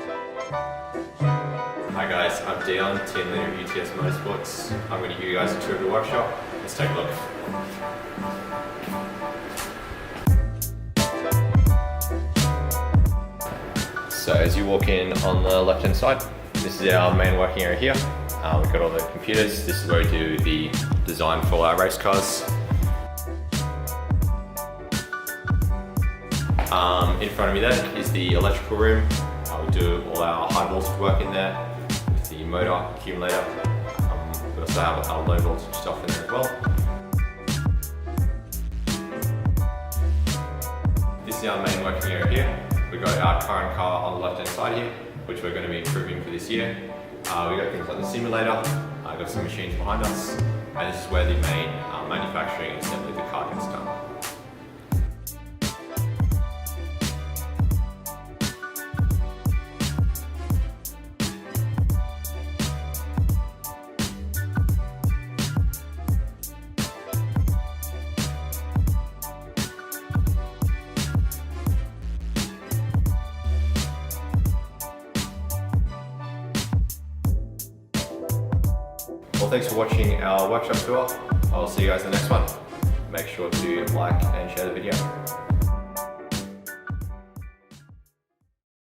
Hi guys, I'm Dion, team leader of UTS Motorsports. I'm going to give you guys a tour of the workshop. Let's take a look. So as you walk in on the left hand side, this is our main working area here. We've got all the computers. This is where we do the design for our race cars. In front of me there is the electrical room. We do all our high voltage work in there with the motor, accumulator. We also have our low voltage stuff in there as well. This is our main working area here. We've got our current car on the left hand side here, which we're going to be improving for this year. We've got things like the simulator, we've got some machines behind us, and this is where the main manufacturing and assembly of the car gets done. Well, thanks for watching our workshop tour. I'll see you guys in the next one. Make sure to like and share the video.